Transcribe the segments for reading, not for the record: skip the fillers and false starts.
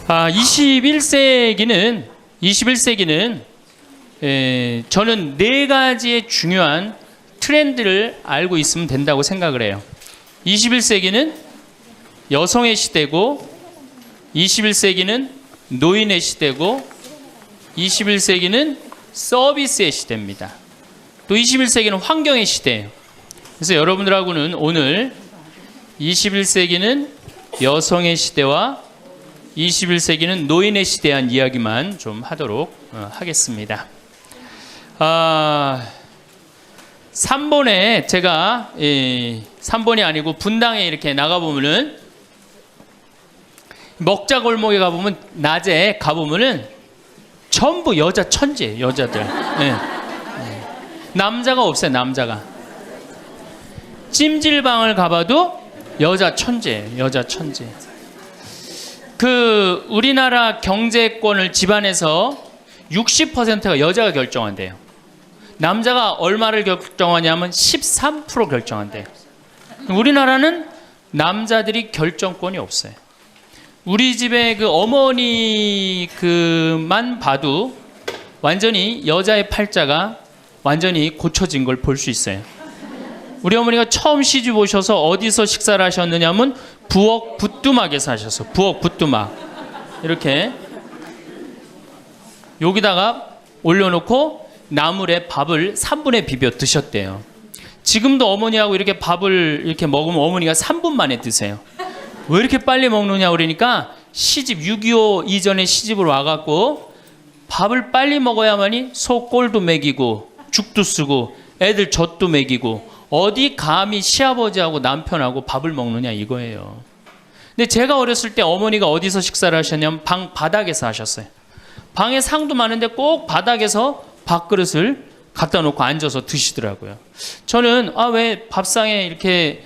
21세기는 저는 네 가지의 중요한 트렌드를 알고 있으면 된다고 생각을 해요. 21세기는 여성의 시대고, 21세기는 노인의 시대고, 21세기는 서비스의 시대입니다. 또 21세기는 환경의 시대예요. 그래서 여러분들하고는 오늘 21세기는 여성의 시대와 21세기는 노인의 시대에 대한 이야기만 좀 하도록 하겠습니다. 3번에 제가 3번이 아니고 분당에 이렇게 나가보면은 먹자골목에 가보면 낮에 가보면은 전부 여자 천재예요. 여자들. 남자가 없어요. 남자가. 찜질방을 가봐도 여자 천재예요. 여자 천재. 우리나라 경제권을 집안에서 60%가 여자가 결정한대요. 남자가 얼마를 결정하냐면 13% 결정한대요. 우리나라는 남자들이 결정권이 없어요. 우리 집에 어머니만 봐도 완전히 여자의 팔자가 완전히 고쳐진 걸 볼 수 있어요. 우리 어머니가 처음 시집 오셔서 어디서 식사를 하셨느냐면 부엌 부뚜막에서 하셨어요. 부엌 부뚜막. 이렇게 여기다가 올려놓고 나물에 밥을 3분에 비벼 드셨대요. 지금도 어머니하고 이렇게 밥을 이렇게 먹으면 어머니가 3분 만에 드세요. 왜 이렇게 빨리 먹느냐 그러니까 6.25 이전에 시집을 와갖고 밥을 빨리 먹어야만이 소 꼴도 먹이고 죽도 쓰고 애들 젖도 먹이고 어디 감히 시아버지하고 남편하고 밥을 먹느냐 이거예요. 근데 제가 어렸을 때 어머니가 어디서 식사를 하셨냐면 방 바닥에서 하셨어요. 방에 상도 많은데 꼭 바닥에서 밥그릇을 갖다 놓고 앉아서 드시더라고요. 저는 왜 밥상에 이렇게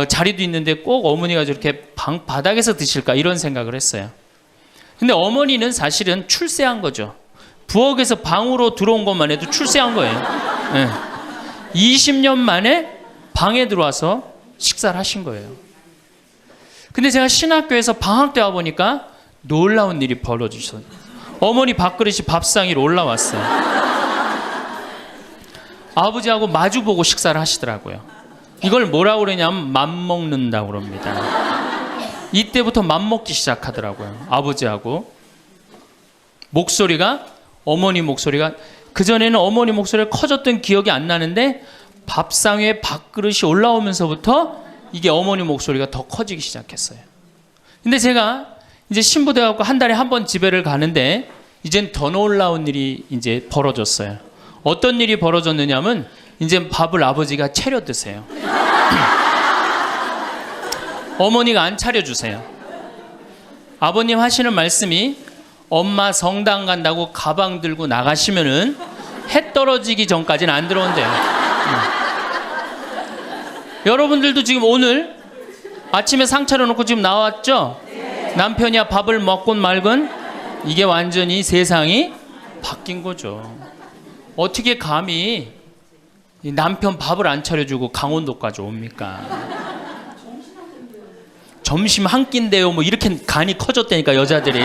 자리도 있는데 꼭 어머니가 저렇게 방 바닥에서 드실까 이런 생각을 했어요. 근데 어머니는 사실은 출세한 거죠. 부엌에서 방으로 들어온 것만 해도 출세한 거예요. 20년 만에 방에 들어와서 식사를 하신 거예요. 근데 제가 신학교에서 방학 때 와보니까 놀라운 일이 벌어지셨어요. 어머니 밥그릇이 밥상 위로 올라왔어요. 아버지하고 마주보고 식사를 하시더라고요. 이걸 뭐라고 그러냐면 맘먹는다고 그럽니다. 이때부터 맘먹기 시작하더라고요. 아버지하고. 어머니 목소리가 그전에는 어머니 목소리가 커졌던 기억이 안 나는데 밥상 위에 밥그릇이 올라오면서부터 이게 어머니 목소리가 더 커지기 시작했어요. 근데 제가 이제 신부돼 갖고 한 달에 한 번 집에를 가는데 이젠 더 놀라운 일이 이제 벌어졌어요. 어떤 일이 벌어졌느냐면 이제 밥을 아버지가 차려 드세요. 어머니가 안 차려 주세요. 아버님 하시는 말씀이 엄마 성당 간다고 가방 들고 나가시면은 해 떨어지기 전까지는 안 들어온대요. 여러분들도 지금 오늘 아침에 상 차려놓고 지금 나왔죠? 남편이야 밥을 먹곤 말건 이게 완전히 세상이 바뀐 거죠. 어떻게 감히 남편 밥을 안 차려주고 강원도까지 옵니까? 점심 한 끼인데요. 뭐 이렇게 간이 커졌다니까 여자들이.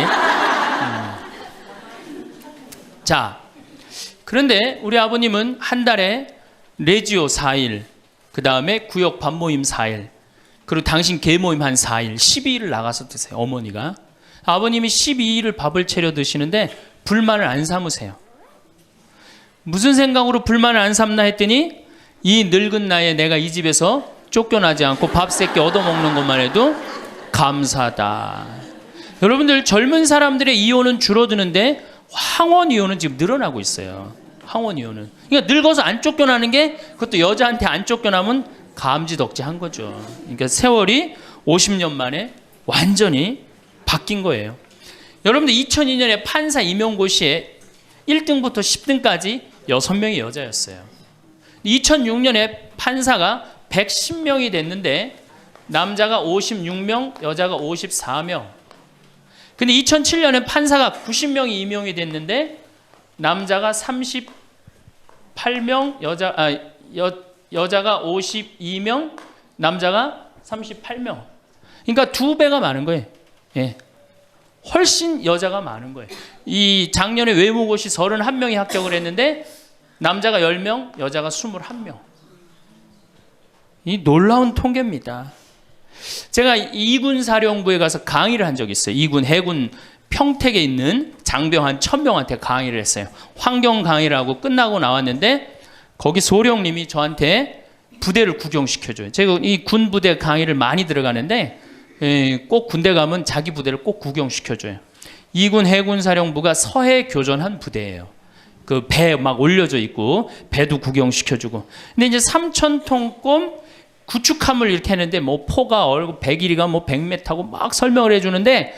자, 그런데 우리 아버님은 한 달에 레지오 4일, 그 다음에 구역 밥모임 4일, 그리고 당신 개모임 한 4일, 12일을 나가서 드세요. 어머니가. 아버님이 12일을 밥을 차려 드시는데 불만을 안 삼으세요. 무슨 생각으로 불만을 안 삼나 했더니 이 늙은 나이에 내가 이 집에서 쫓겨나지 않고 밥 세끼 얻어먹는 것만 해도 감사하다. 여러분들 젊은 사람들의 이혼은 줄어드는데 황혼 이혼은 지금 늘어나고 있어요. 황혼 이혼은. 그러니까 늙어서 안 쫓겨나는 게 그것도 여자한테 안 쫓겨나면 감지덕지한 거죠. 그러니까 세월이 50년 만에 완전히 바뀐 거예요. 여러분들 2002년에 판사 임용고시에 1등부터 10등까지 6명이 여자였어요. 2006년에 판사가 110명이 됐는데 남자가 56명, 여자가 54명. 근데 2007년에 판사가 90명이 임용이 됐는데 남자가 38명, 여자가 52명, 남자가 38명. 그러니까 2배가 많은 거예요. 예. 훨씬 여자가 많은 거예요. 이 작년에 외무고시 31명이 합격을 했는데 남자가 10명, 여자가 21명. 이 놀라운 통계입니다. 제가 2군 사령부에 가서 강의를 한 적이 있어요. 2군 해군 평택에 있는 장병 한 1000명한테 강의를 했어요. 환경 강의를 하고 끝나고 나왔는데 거기 소령님이 저한테 부대를 구경시켜줘요. 제가 이 군 부대 강의를 많이 들어가는데 꼭 군대 가면 자기 부대를 꼭 구경시켜줘요. 2군 해군 사령부가 서해 교전한 부대예요. 그 배 막 올려져 있고 배도 구경시켜주고. 근데 이제 3,000톤급 구축함을 이렇게 했는데 뭐 포가 얼고 배길이가 뭐 100m고 막 설명을 해주는데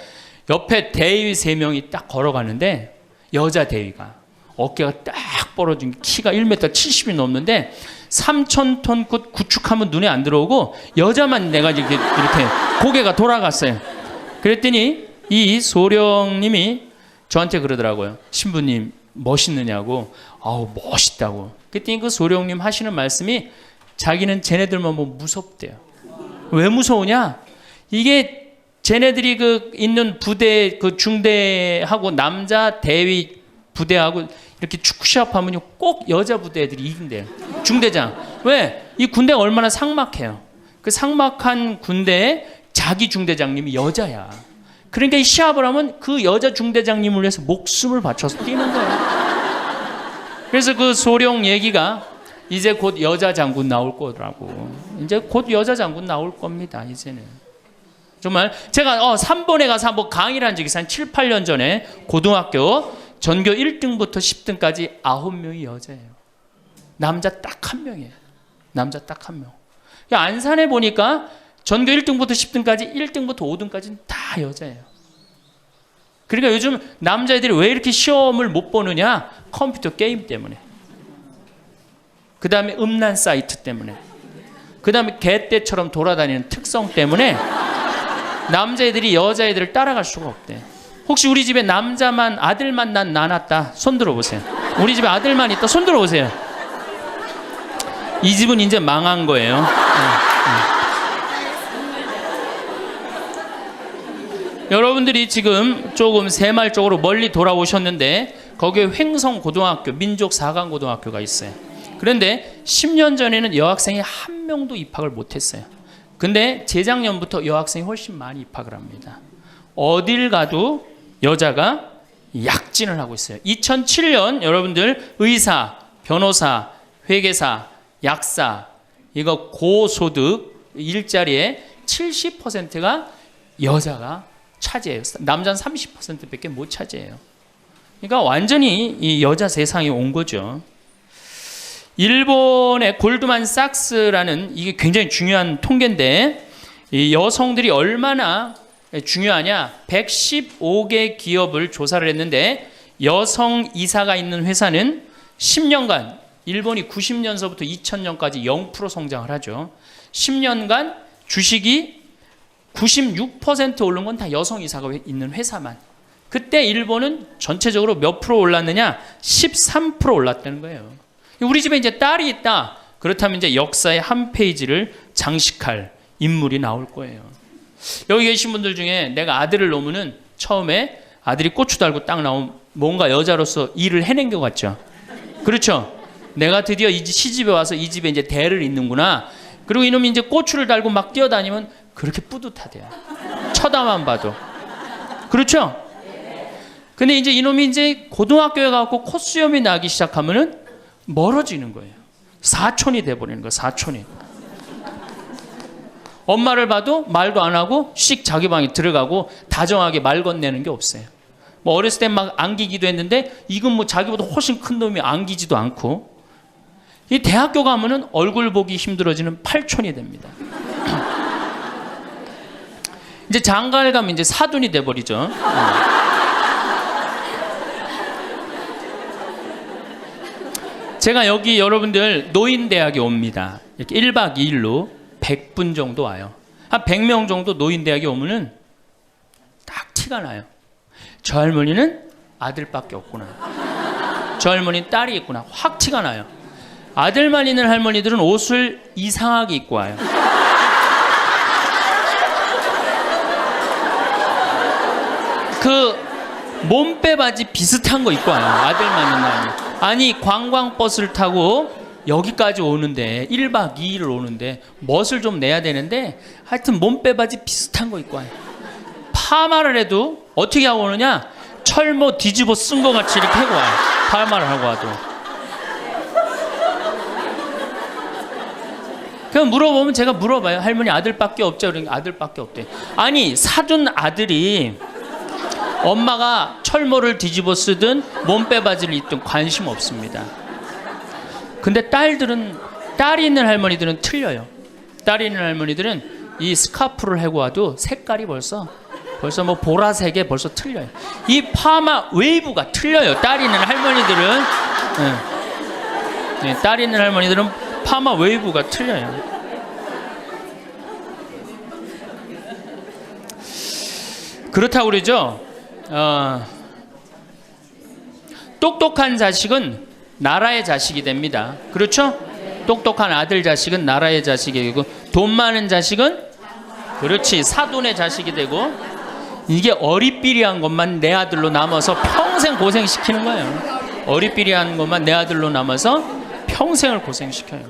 옆에 대위 3명이 딱 걸어가는데 여자 대위가 어깨가 딱 벌어진 키가 1m 70이 넘는데 3,000톤급 구축함은 눈에 안 들어오고 여자만 내가 이렇게 고개가 돌아갔어요. 그랬더니 이 소령님이 저한테 그러더라고요. 신부님 멋있느냐고. 아우 멋있다고. 그랬더니 그 소령님 하시는 말씀이 자기는 쟤네들만 뭐 무섭대요. 왜 무서우냐? 이게 쟤네들이 그 있는 부대 그 중대하고 남자 대위 부대하고 이렇게 축구 시합하면요 꼭 여자 부대 애들이 이긴대요. 중대장. 왜? 이 군대가 얼마나 삭막해요. 그 삭막한 군대에 자기 중대장님이 여자야. 그러니까 이 시합을 하면 그 여자 중대장님을 위해서 목숨을 바쳐서 뛰는 거예요. 그래서 그 소령 얘기가 이제 곧 여자 장군 나올 거라고. 이제 곧 여자 장군 나올 겁니다. 이제는. 정말 제가 3번에 가서 한번 강의를 한 적이 있어요. 한 7, 8년 전에 고등학교 전교 1등부터 10등까지 9명이 여자예요. 남자 딱 1명이에요. 남자 딱 1명. 안산에 보니까 전교 1등부터 10등까지 1등부터 5등까지는 다 여자예요. 그러니까 요즘 남자애들이 왜 이렇게 시험을 못 보느냐? 컴퓨터 게임 때문에. 그 다음에 음란 사이트 때문에. 그 다음에 개떼처럼 돌아다니는 특성 때문에 남자애들이 여자애들을 따라갈 수가 없대. 혹시 우리 집에 남자만 아들만 낳았다 손 들어보세요. 우리 집에 아들만 있다 손 들어보세요. 이 집은 이제 망한 거예요. 여러분들이 지금 조금 새마을 쪽으로 멀리 돌아오셨는데 거기에 횡성고등학교 민족 4강 고등학교가 있어요. 그런데 10년 전에는 여학생이 한 명도 입학을 못했어요. 근데 재작년부터 여학생이 훨씬 많이 입학을 합니다. 어딜 가도 여자가 약진을 하고 있어요. 2007년 여러분들 의사, 변호사, 회계사, 약사 이거 고소득 일자리의 70%가 여자가 차지해요. 남자는 30%밖에 못 차지해요. 그러니까 완전히 이 여자 세상이 온 거죠. 일본의 골드만삭스라는 이게 굉장히 중요한 통계인데 이 여성들이 얼마나 중요하냐? 115개 기업을 조사를 했는데 여성 이사가 있는 회사는 10년간 일본이 90년서부터 2000년까지 0% 성장을 하죠. 10년간 주식이 96% 오른 건 다 여성 이사가 있는 회사만. 그때 일본은 전체적으로 몇 프로 올랐느냐? 13% 올랐다는 거예요. 우리 집에 이제 딸이 있다. 그렇다면 이제 역사의 한 페이지를 장식할 인물이 나올 거예요. 여기 계신 분들 중에 내가 아들을 놓으면은 처음에 아들이 고추 달고 딱 나오면 뭔가 여자로서 일을 해낸 것 같죠. 그렇죠? 내가 드디어 이 시집에 와서 이 집에 이제 대를 잇는구나. 그리고 이놈이 이제 고추를 달고 막 뛰어다니면 그렇게 뿌듯하대요. 쳐다만 봐도. 그렇죠? 근데 이제 이놈이 이제 고등학교에 가고 콧수염이 나기 시작하면은 멀어지는 거예요. 사촌이 돼버리는 거예요. 사촌이. 엄마를 봐도 말도 안 하고 씩 자기 방에 들어가고 다정하게 말 건네는 게 없어요. 뭐 어렸을 때 막 안기기도 했는데 이건 뭐 자기보다 훨씬 큰 놈이 안기지도 않고 이 대학교 가면은 얼굴 보기 힘들어지는 팔촌이 됩니다. 이제 장가를 가면 이제 사돈이 돼버리죠. 제가 여기 여러분들 노인대학에 옵니다. 이렇게 1박 2일로 100분 정도 와요. 한 100명 정도 노인대학에 오면은 딱 티가 나요. 저 할머니는 아들밖에 없구나. 저 할머니는 딸이 있구나. 확 티가 나요. 아들만 있는 할머니들은 옷을 이상하게 입고 와요. 그 몸빼 바지 비슷한 거 입고 와요. 아들만 있는 날이. 아니 관광버스를 타고 여기까지 오는데 1박 2일을 오는데 멋을 좀 내야 되는데 하여튼 몸빼 바지 비슷한 거 입고 와요. 파마를 해도 어떻게 하고 오느냐? 철모 뒤집어 쓴 거 같이 이렇게 하고 와요. 파마를 하고 와도. 그럼 물어보면 제가 물어봐요. 할머니 아들밖에 없죠? 그러니까 아들밖에 없대. 아니 사준 아들이 엄마가 철모를 뒤집어 쓰든 몸빼 바지를 입든 관심 없습니다. 근데 딸이 있는 할머니들은 틀려요. 딸이 있는 할머니들은 이 스카프를 하고 와도 색깔이 벌써 뭐 보라색에 벌써 틀려요. 이 파마 웨이브가 틀려요. 딸이 있는 할머니들은. 네, 딸이 있는 할머니들은 파마 웨이브가 틀려요. 그렇다고 그러죠. 똑똑한 자식은 나라의 자식이 됩니다. 그렇죠? 똑똑한 아들 자식은 나라의 자식이 되고 돈 많은 자식은 그렇지 사돈의 자식이 되고 이게 어리삐리한 것만 내 아들로 남아서 평생 고생시키는 거예요. 어리삐리한 것만 내 아들로 남아서 평생을 고생시켜요.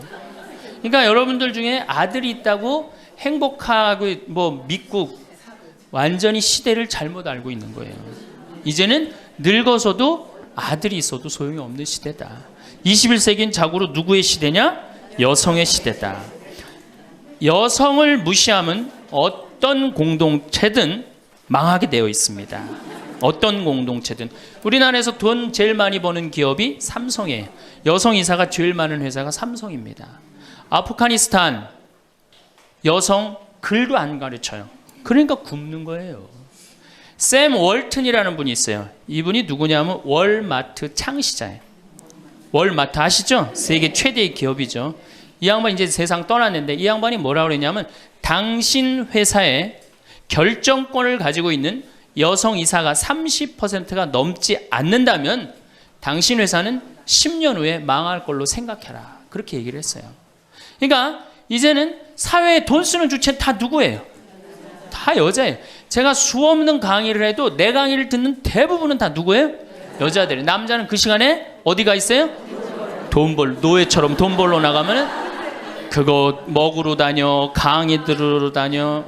그러니까 여러분들 중에 아들이 있다고 행복하고 뭐 믿고 완전히 시대를 잘못 알고 있는 거예요. 이제는 늙어서도 아들이 있어도 소용이 없는 시대다. 21세기는 자고로 누구의 시대냐? 여성의 시대다. 여성을 무시하면 어떤 공동체든 망하게 되어 있습니다. 어떤 공동체든. 우리나라에서 돈 제일 많이 버는 기업이 삼성이에요. 여성 이사가 제일 많은 회사가 삼성입니다. 아프가니스탄 여성 글도 안 가르쳐요. 그러니까 굶는 거예요. 샘 월튼이라는 분이 있어요. 이분이 누구냐면 월마트 창시자예요. 월마트 아시죠? 세계 최대의 기업이죠. 이 양반이 이제 세상 떠났는데 이 양반이 뭐라고 그랬냐면 당신 회사에 결정권을 가지고 있는 여성 이사가 30%가 넘지 않는다면 당신 회사는 10년 후에 망할 걸로 생각해라. 그렇게 얘기를 했어요. 그러니까 이제는 사회에 돈 쓰는 주체는 다 누구예요? 다 여자예요. 제가 수없는 강의를 해도 내 강의를 듣는 대부분은 다 누구예요? 여자들이에요. 남자는 그 시간에 어디가 있어요? 노예처럼 돈 벌러 나가면은 그거 먹으러 다녀, 강의 들으러 다녀.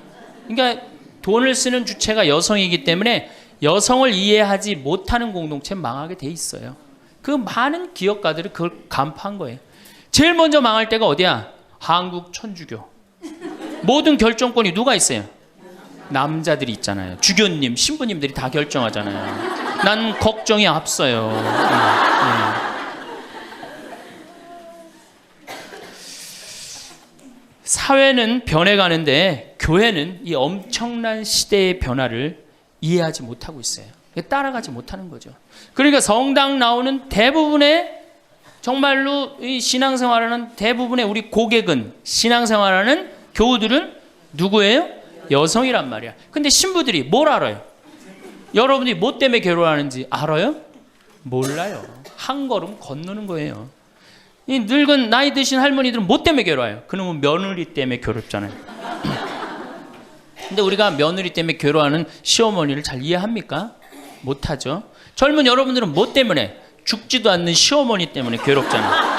그러니까 돈을 쓰는 주체가 여성이기 때문에 여성을 이해하지 못하는 공동체는 망하게 돼 있어요. 그 많은 기업가들이 그걸 간파한 거예요. 제일 먼저 망할 때가 어디야? 한국 천주교. 모든 결정권이 누가 있어요? 남자들이 있잖아요. 주교님, 신부님들이 다 결정하잖아요. 난 걱정이 앞서요. 사회는 변해가는데 교회는 이 엄청난 시대의 변화를 이해하지 못하고 있어요. 따라가지 못하는 거죠. 그러니까 성당 나오는 대부분의 정말로 이 신앙생활하는 대부분의 우리 고객은 신앙생활하는 교우들은 누구예요? 여성이란 말이야. 근데 신부들이 뭘 알아요? 여러분이 뭐 때문에 괴로워하는지 알아요? 몰라요. 한 걸음 건너는 거예요. 이 늙은 나이 드신 할머니들은 뭐 때문에 괴로워요? 그놈은 며느리 때문에 괴롭잖아요. 근데 우리가 며느리 때문에 괴로워하는 시어머니를 잘 이해합니까? 못하죠. 젊은 여러분들은 뭐 때문에? 죽지도 않는 시어머니 때문에 괴롭잖아요.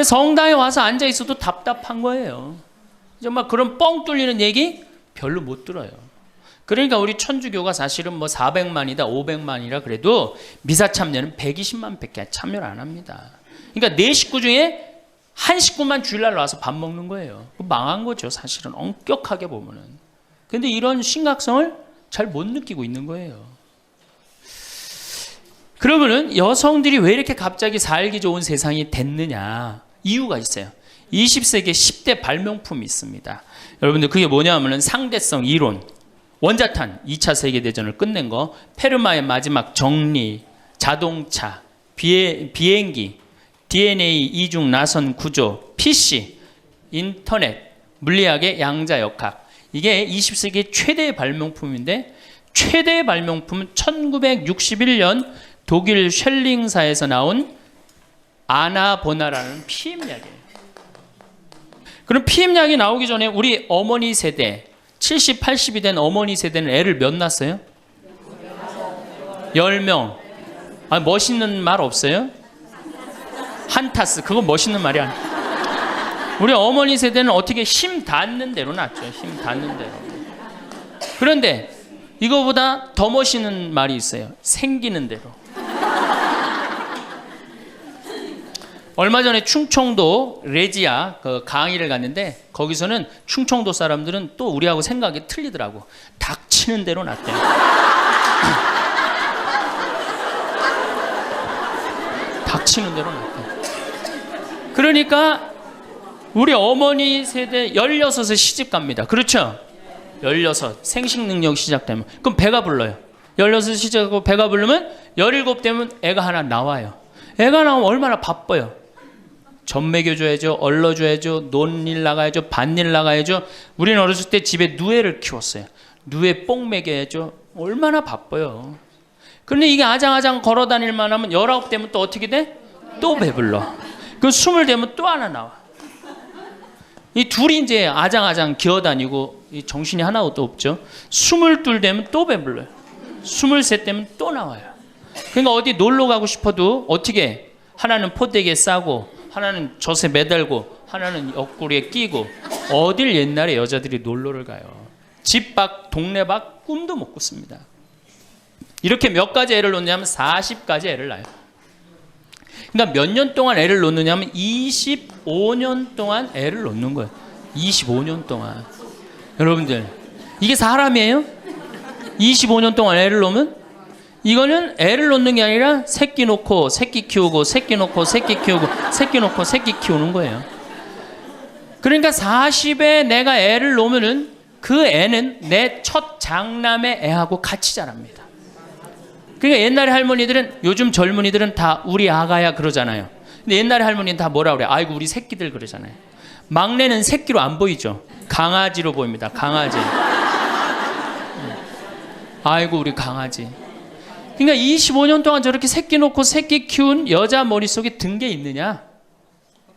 성당에 와서 앉아 있어도 답답한 거예요. 정말 그런 뻥 뚫리는 얘기 별로 못 들어요. 그러니까 우리 천주교가 사실은 뭐 400만이다 500만이라 그래도 미사 참여는 120만 밖에 참여를 안 합니다. 그러니까 네 식구 중에 한 식구만 주일날 와서 밥 먹는 거예요. 망한 거죠. 사실은 엄격하게 보면은. 근데 이런 심각성을 잘 못 느끼고 있는 거예요. 그러면은 여성들이 왜 이렇게 갑자기 살기 좋은 세상이 됐느냐? 이유가 있어요. 20세기에 10대 발명품이 있습니다. 여러분들 그게 뭐냐면은 상대성 이론, 원자탄 2차 세계대전을 끝낸 거, 페르마의 마지막 정리, 자동차, 비행기, DNA 이중 나선 구조, PC, 인터넷, 물리학의 양자역학. 이게 20세기 최대의 발명품인데 최대의 발명품은 1961년 독일 쉘링사에서 나온 아나보나라는 피임약이에요. 그럼 피임약이 나오기 전에 우리 어머니 세대, 70, 80이 된 어머니 세대는 애를 몇 낳았어요? 10명. 아, 멋있는 말 없어요? 한타스. 그건 멋있는 말이 아니야. 우리 어머니 세대는 어떻게 힘 닿는 대로 낳죠. 힘 닿는 대로. 그런데 이거보다 더 멋있는 말이 있어요. 생기는 대로. 얼마 전에 충청도 레지아 그 강의를 갔는데 거기서는 충청도 사람들은 또 우리하고 생각이 틀리더라고. 닥치는 대로 낳대요. 닥치는 대로 낳대요. 그러니까 우리 어머니 세대 16에 시집 갑니다. 그렇죠? 16 생식 능력 시작되면 그럼 배가 불러요. 16 시작하고 배가 부르면 17 되면 애가 하나 나와요. 애가 나오면 얼마나 바빠요. 젖 먹여줘야죠. 얼러줘야죠. 논일 나가야죠. 밭일 나가야죠. 우리는 어렸을 때 집에 누에를 키웠어요. 누에 뽕 먹여야죠. 얼마나 바빠요. 그런데 이게 아장아장 걸어다닐만 하면 19 되면 또 어떻게 돼? 또 배불러. 그 20 되면 또 하나 나와. 이 둘이 이제 아장아장 기어다니고 정신이 하나도 없죠. 22 되면 또 배불러요. 23 되면 또 나와요. 그러니까 어디 놀러 가고 싶어도 어떻게 하나는 포대기에 싸고 하나는 젖에 매달고 하나는 옆구리에 끼고 어딜 옛날에 여자들이 놀러를 가요. 집 밖 동네 밖 꿈도 못 꿨습니다. 이렇게 몇 가지 애를 놓냐면 40가지 애를 낳아요. 그러니까 몇 년 동안 애를 놓느냐면 25년 동안 애를 놓는 거예요. 25년 동안. 여러분들 이게 사람이에요? 25년 동안 애를 놓으면 이거는 애를 놓는 게 아니라 새끼 놓고 새끼 키우고 새끼 놓고 새끼 키우고 새끼 놓고 새끼 키우는 거예요. 그러니까 40에 내가 애를 놓으면은 그 애는 내 첫 장남의 애하고 같이 자랍니다. 그러니까 옛날에 할머니들은 요즘 젊은이들은 다 우리 아가야 그러잖아요. 근데 옛날에 할머니는 다 뭐라 그래? 아이고 우리 새끼들 그러잖아요. 막내는 새끼로 안 보이죠. 강아지로 보입니다. 강아지. 아이고 우리 강아지. 그러니까 25년 동안 저렇게 새끼 놓고 새끼 키운 여자 머릿속에 든 게 있느냐?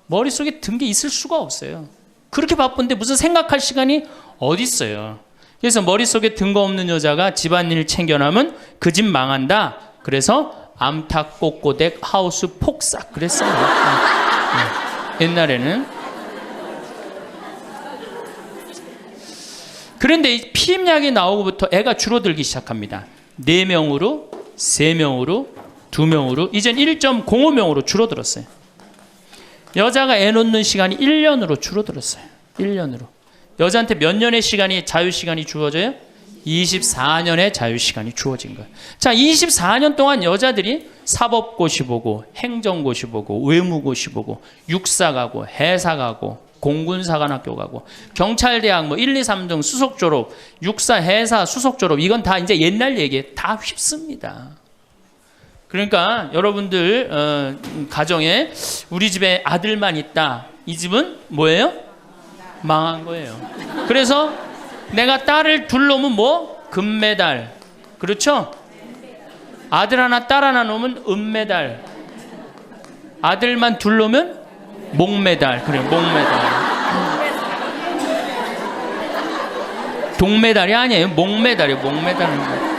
머릿속에 든 게 있을 수가 없어요. 그렇게 바쁜데 무슨 생각할 시간이 어디 있어요. 그래서 머릿속에 든 거 없는 여자가 집안일 챙겨나면 그 집 망한다. 그래서 암탉 꼬꼬댁 하우스 폭삭 그랬어요. 옛날에는. 그런데 이 피임약이 나오고부터 애가 줄어들기 시작합니다. 4명으로 3명으로 2명으로 이젠 1.05명으로 줄어들었어요. 여자가 애 놓는 시간이 1년으로 줄어들었어요. 1년으로. 여자한테 몇 년의 시간이 자유시간이 주어져요? 24년의 자유시간이 주어진 거예요. 자, 24년 동안 여자들이 사법고시 보고 행정고시 보고 외무고시 보고 육사 가고 해사 가고 공군사관학교 가고 경찰대학 뭐 1, 2, 3등 수석 졸업 육사 해사 수석 졸업 이건 다 이제 옛날 얘기에 다 휩습니다. 그러니까 여러분들 가정에 우리 집에 아들만 있다. 이 집은 뭐예요? 망한 거예요. 그래서 내가 딸을 둘 놓으면 뭐? 금메달. 그렇죠? 아들 하나 딸 하나 놓으면 은메달. 아들만 둘 놓으면 목메달. 그래 목메달. 동메달이 아니에요. 목메달이에요. 목메달은.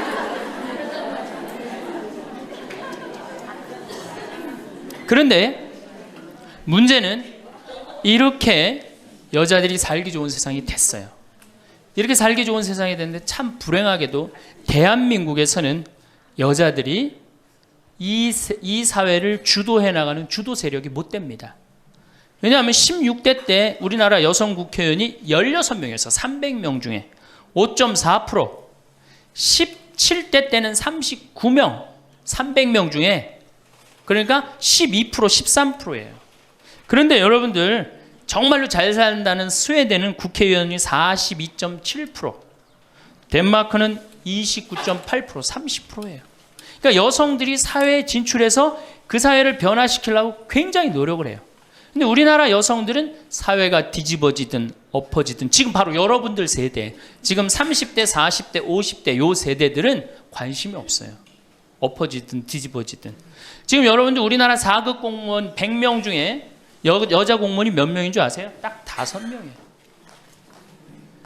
그런데 문제는 이렇게 여자들이 살기 좋은 세상이 됐어요. 이렇게 살기 좋은 세상이 됐는데 참 불행하게도 대한민국에서는 여자들이 이 사회를 주도해 나가는 주도 세력이 못 됩니다. 왜냐하면 16대 때 우리나라 여성 국회의원이 16명에서 300명 중에 5.4%, 17대 때는 39명, 300명 중에 그러니까 12%, 13%예요. 그런데 여러분들 정말로 잘 산다는 스웨덴은 국회의원이 42.7%, 덴마크는 29.8%, 30%예요. 그러니까 여성들이 사회에 진출해서 그 사회를 변화시키려고 굉장히 노력을 해요. 근데 우리나라 여성들은 사회가 뒤집어지든 엎어지든 지금 바로 여러분들 세대, 지금 30대, 40대, 50대 요 세대들은 관심이 없어요. 엎어지든 뒤집어지든. 지금 여러분들 우리나라 4급 공무원 100명 중에 여자 공무원이 몇 명인 줄 아세요? 딱 5명이에요.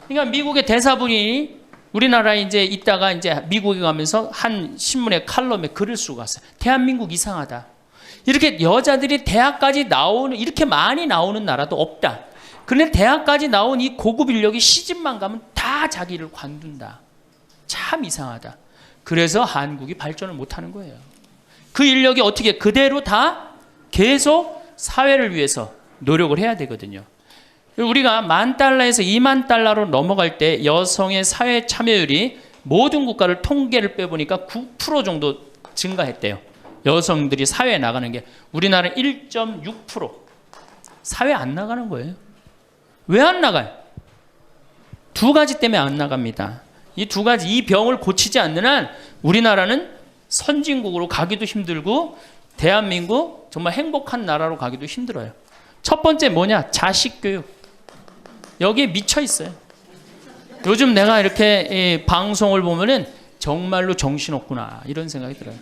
그러니까 미국의 대사분이 우리나라에 이제 있다가 이제 미국에 가면서 한 신문의 칼럼에 글을 쓰고 갔어요. 대한민국 이상하다. 이렇게 여자들이 대학까지 나오는, 이렇게 많이 나오는 나라도 없다. 그런데 대학까지 나온 이 고급 인력이 시집만 가면 다 자기를 관둔다. 참 이상하다. 그래서 한국이 발전을 못하는 거예요. 그 인력이 어떻게 그대로 다 계속 사회를 위해서 노력을 해야 되거든요. 우리가 $10,000에서 $20,000로 넘어갈 때 여성의 사회 참여율이 모든 국가를 통계를 빼보니까 9% 정도 증가했대요. 여성들이 사회에 나가는 게. 우리나라는 1.6%. 사회 안 나가는 거예요. 왜 안 나가요? 두 가지 때문에 안 나갑니다. 이 두 가지, 이 병을 고치지 않는 한 우리나라는 선진국으로 가기도 힘들고 대한민국 정말 행복한 나라로 가기도 힘들어요. 첫 번째 뭐냐? 자식 교육. 여기에 미쳐 있어요. 요즘 내가 이렇게 방송을 보면은 정말로 정신없구나 이런 생각이 들어요.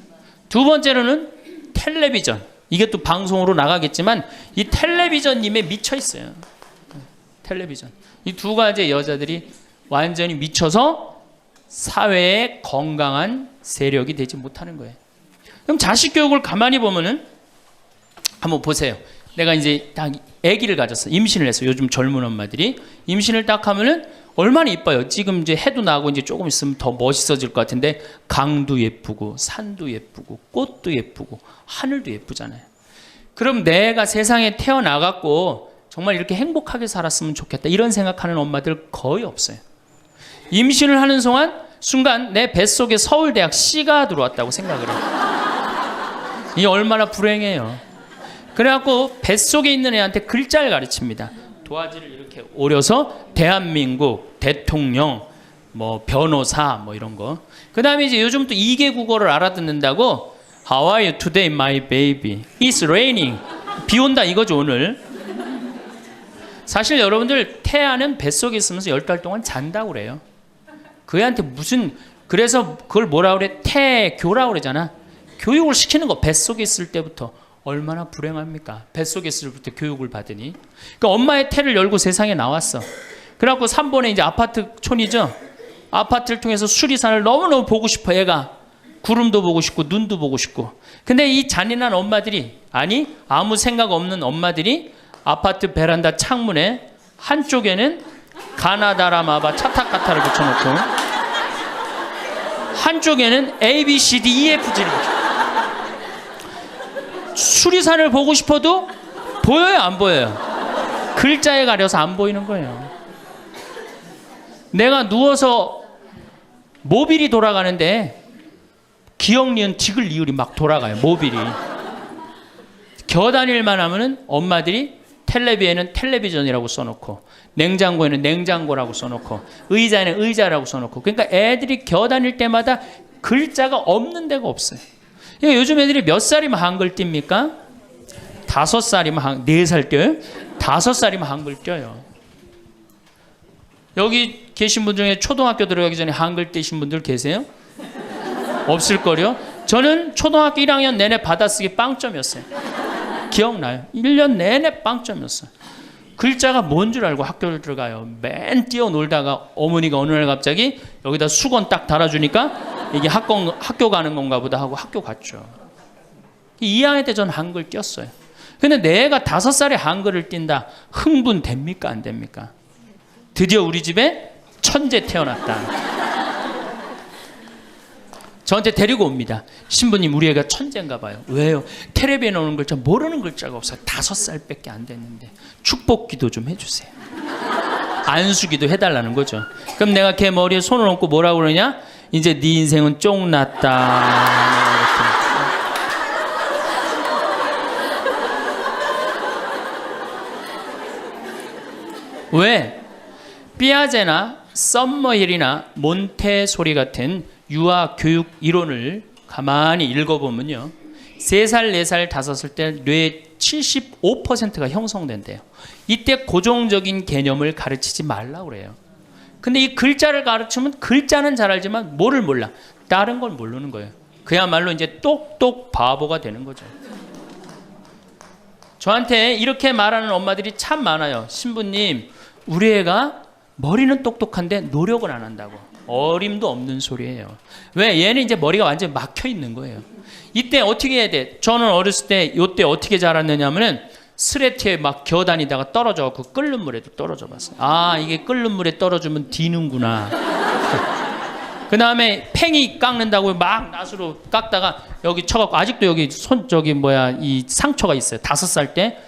두 번째로는 텔레비전. 이게 또 방송으로 나가겠지만 이 텔레비전님에 미쳐 있어요. 텔레비전. 이 두 가지 여자들이 완전히 미쳐서 사회에 건강한 세력이 되지 못하는 거예요. 그럼 자식 교육을 가만히 보면은 한번 보세요. 내가 이제 딱 아기를 가졌어. 임신을 했어. 요즘 젊은 엄마들이 임신을 딱 하면은 얼마나 이뻐요. 지금 이제 해도 나고 이제 조금 있으면 더 멋있어질 것 같은데 강도 예쁘고 산도 예쁘고 꽃도 예쁘고 하늘도 예쁘잖아요. 그럼 내가 세상에 태어나갖고 정말 이렇게 행복하게 살았으면 좋겠다 이런 생각하는 엄마들 거의 없어요. 임신을 하는 순간 내 뱃속에 서울대학 C가 들어왔다고 생각을 해요. 이 얼마나 불행해요. 그래갖고 뱃속에 있는 애한테 글자를 가르칩니다. 도화지를 이렇게 오려서 대한민국, 대통령, 뭐 변호사 뭐 이런 거. 그 다음에 이제 요즘 또 2개 국어를 알아듣는다고 How are you today my baby? It's raining. 비 온다 이거죠 오늘. 사실 여러분들 태아는 뱃속에 있으면서 10달 동안 잔다고 그래요. 그 애한테 무슨, 그래서 그걸 뭐라 그래? 태교라고 그러잖아. 교육을 시키는 거 뱃속에 있을 때부터. 얼마나 불행합니까? 뱃속에 있을 때부터 교육을 받으니. 그러니까 엄마의 태를 열고 세상에 나왔어. 그래갖고 3번에 이제 아파트촌이죠. 아파트를 통해서 수리산을 너무너무 보고 싶어 얘가. 구름도 보고 싶고 눈도 보고 싶고. 근데 이 잔인한 엄마들이, 아니 아무 생각 없는 엄마들이 아파트 베란다 창문에 한쪽에는 가나다라마바 차타카타를 붙여놓고 한쪽에는 A, B, C, D, E, F, G를 붙여놓고 수리산을 보고 싶어도 보여요 안 보여요? 글자에 가려서 안 보이는 거예요. 내가 누워서 모빌이 돌아가는데 기억 니은 디귿 리을이 막 돌아가요. 모빌이 겨다닐만 하면은 엄마들이 텔레비에는 텔레비전이라고 써놓고 냉장고에는 냉장고라고 써놓고 의자에는 의자라고 써놓고. 그러니까 애들이 겨다닐 때마다 글자가 없는 데가 없어요. 그러니까 요즘 애들이 몇 살이면 한글 띱니까? 5살이면 4살 띄어요? 5살이면 한글 띄어요. 여기 계신 분 중에 초등학교 들어가기 전에 한글 띄신 분들 계세요? 없을걸요? 저는 초등학교 1학년 내내 받아쓰기 빵점이었어요. 기억나요? 1년 내내 빵점이었어요. 글자가 뭔 줄 알고 학교를 들어가요. 맨 뛰어놀다가 어머니가 어느 날 갑자기 여기다 수건 딱 달아주니까 이게 학교 가는 건가 보다 하고 학교 갔죠. 2학년 때 저는 한글 띄었어요. 근데 내가 5살에 한글을 띈다. 흥분됩니까? 안 됩니까? 드디어 우리 집에 천재 태어났다. 저한테 데리고 옵니다. 신부님 우리 애가 천재인가 봐요. 왜요? 텔레비에 나오는 글자 모르는 글자가 없어요. 5살밖에 안 됐는데 축복기도 좀 해주세요. 안수기도 해달라는 거죠. 그럼 내가 걔 머리에 손을 얹고 뭐라고 그러냐? 이제 네 인생은 쫑났다. 왜? 피아제나 썸머힐이나 몬테소리 같은 유아 교육 이론을 가만히 읽어보면요. 3살, 4살, 5살 때 뇌의 75%가 형성된대요. 이때 고정적인 개념을 가르치지 말라고 그래요. 근데 이 글자를 가르치면 글자는 잘 알지만 뭐를 몰라? 다른 걸 모르는 거예요. 그야말로 이제 똑똑 바보가 되는 거죠. 저한테 이렇게 말하는 엄마들이 참 많아요. 신부님, 우리 애가 머리는 똑똑한데 노력을 안 한다고. 어림도 없는 소리예요. 왜? 얘는 이제 머리가 완전히 막혀 있는 거예요. 이때 어떻게 해야 돼? 저는 어렸을 때 요때 어떻게 자랐느냐면은 스레트에 막 기어다니다가 떨어져갖고 끓는 물에도 떨어져 봤어요. 아, 이게 끓는 물에 떨어지면 뒤는구나. 그 다음에 팽이 깎는다고 막 낫으로 깎다가 여기 쳐갖고 아직도 여기 이 상처가 있어요. 5살 때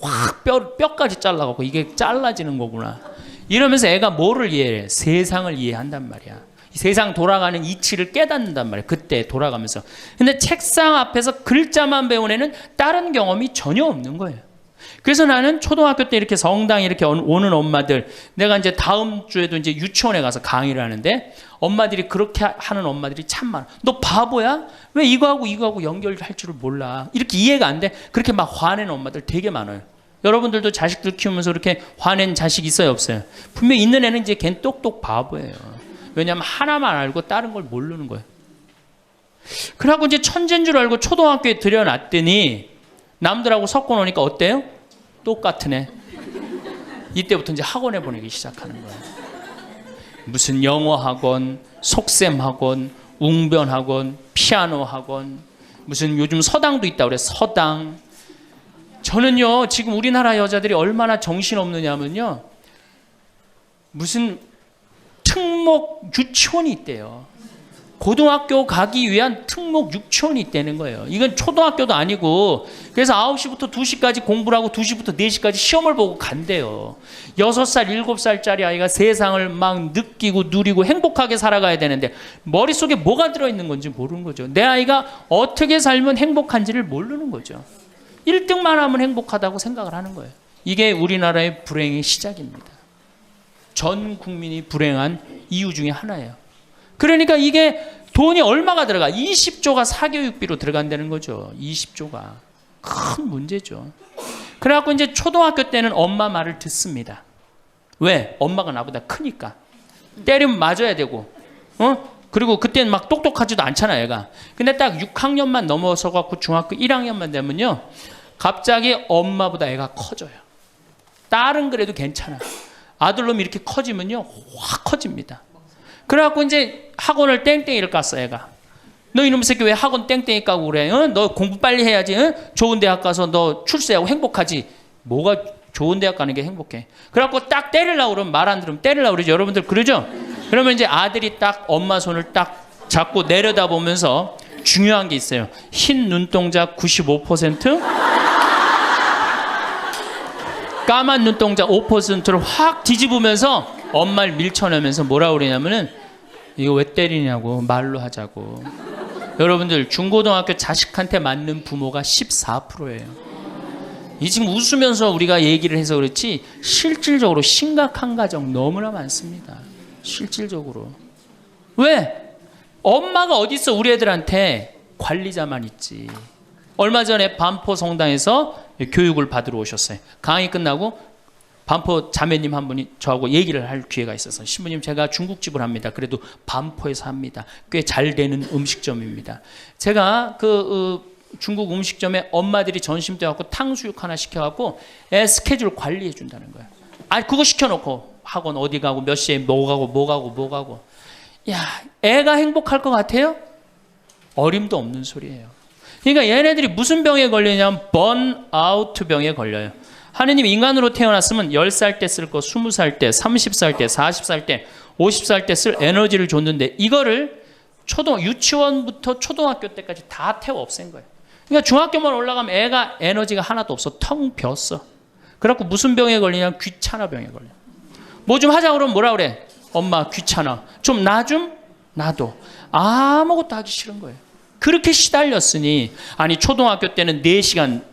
확 뼈까지 잘라갖고 이게 잘라지는 거구나. 이러면서 애가 뭐를 이해해? 세상을 이해한단 말이야. 세상 돌아가는 이치를 깨닫는단 말이야. 그때 돌아가면서. 근데 책상 앞에서 글자만 배운 애는 다른 경험이 전혀 없는 거예요. 그래서 나는 초등학교 때 이렇게 성당에 이렇게 오는 엄마들, 내가 이제 다음 주에도 이제 유치원에 가서 강의를 하는데 엄마들이 그렇게 하는 엄마들이 참 많아. 너 바보야? 왜 이거하고 연결할 줄을 몰라? 이렇게 이해가 안 돼? 그렇게 막 화내는 엄마들 되게 많아요. 여러분들도 자식들 키우면서 그렇게 화낸 자식 있어요, 없어요? 분명히 있는 애는 이제 걔는 똑똑 바보예요. 왜냐하면 하나만 알고 다른 걸 모르는 거예요. 그래갖고 이제 천재인 줄 알고 초등학교에 들여놨더니 남들하고 섞어 놓으니까 어때요? 똑같은 애. 이때부터 이제 학원에 보내기 시작하는 거예요. 무슨 영어 학원, 속셈 학원, 웅변 학원, 피아노 학원, 무슨 요즘 서당도 있다고 그래. 서당. 저는요, 지금 우리나라 여자들이 얼마나 정신없느냐면요, 무슨 특목 유치원이 있대요. 고등학교 가기 위한 특목 유치원이 있다는 거예요. 이건 초등학교도 아니고, 그래서 9시부터 2시까지 공부를 하고 2시부터 4시까지 시험을 보고 간대요. 6살, 7살짜리 아이가 세상을 막 느끼고 누리고 행복하게 살아가야 되는데 머릿속에 뭐가 들어있는 건지 모르는 거죠. 내 아이가 어떻게 살면 행복한지를 모르는 거죠. 1등만 하면 행복하다고 생각을 하는 거예요. 이게 우리나라의 불행의 시작입니다. 전 국민이 불행한 이유 중에 하나예요. 그러니까 이게 돈이 얼마가 들어가? 20조가 사교육비로 들어간다는 거죠. 20조가. 큰 문제죠. 그래갖고 이제 초등학교 때는 엄마 말을 듣습니다. 왜? 엄마가 나보다 크니까. 때리면 맞아야 되고, 그리고 그때는 막 똑똑하지도 않잖아, 얘가. 근데 딱 6학년만 넘어서 갖고 중학교 1학년만 되면요, 갑자기 엄마보다 애가 커져요. 딸은 그래도 괜찮아. 아들놈이 이렇게 커지면요, 확 커집니다. 그래갖고 이제 학원을 땡땡이를 깠어, 애가. 너 이놈의 새끼 왜 학원 땡땡이 까고 그래? 너 공부 빨리 해야지. 좋은 대학 가서 너 출세하고 행복하지. 뭐가 좋은 대학 가는 게 행복해? 그래갖고 딱 때리려고 그러면 말 안 들으면 때리려고 그러죠. 여러분들 그러죠? 그러면 이제 아들이 딱 엄마 손을 딱 잡고 내려다보면서 중요한 게 있어요. 흰 눈동자 95%, 까만 눈동자 5%를 확 뒤집으면서 엄마를 밀쳐내면서 뭐라 그러냐면은 이거 왜 때리냐고 말로 하자고. 여러분들 중고등학교 자식한테 맞는 부모가 14%예요. 이 지금 웃으면서 우리가 얘기를 해서 그렇지 실질적으로 심각한 가정 너무나 많습니다. 실질적으로. 왜? 엄마가 어디 있어? 우리 애들한테 관리자만 있지. 얼마 전에 반포 성당에서 교육을 받으러 오셨어요. 강의 끝나고 반포 자매님 한 분이 저하고 얘기를 할 기회가 있어서, 신부님 제가 중국집을 합니다. 그래도 반포에서 합니다. 꽤 잘 되는 음식점입니다. 제가 중국 음식점에 엄마들이 점심 때 갖고 탕수육 하나 시켜갖고 애 스케줄 관리해 준다는 거예요. 아니 그거 시켜놓고 학원 어디 가고 몇 시에 뭐 가고. 야, 애가 행복할 것 같아요? 어림도 없는 소리예요. 그러니까 얘네들이 무슨 병에 걸리냐면 번아웃 병에 걸려요. 하느님 인간으로 태어났으면 10살 때 쓸 거 20살 때, 30살 때, 40살 때, 50살 때 쓸 에너지를 줬는데 이거를 유치원부터 초등학교 때까지 다 태워 없앤 거예요. 그러니까 중학교만 올라가면 애가 에너지가 하나도 없어. 텅 비었어. 그래갖고 무슨 병에 걸리냐면 귀찮아 병에 걸려. 뭐 좀 하자 그러면 뭐라 그래? 엄마 귀찮아. 좀 놔도. 아무것도 하기 싫은 거예요. 그렇게 시달렸으니, 아니 초등학교 때는 4시간,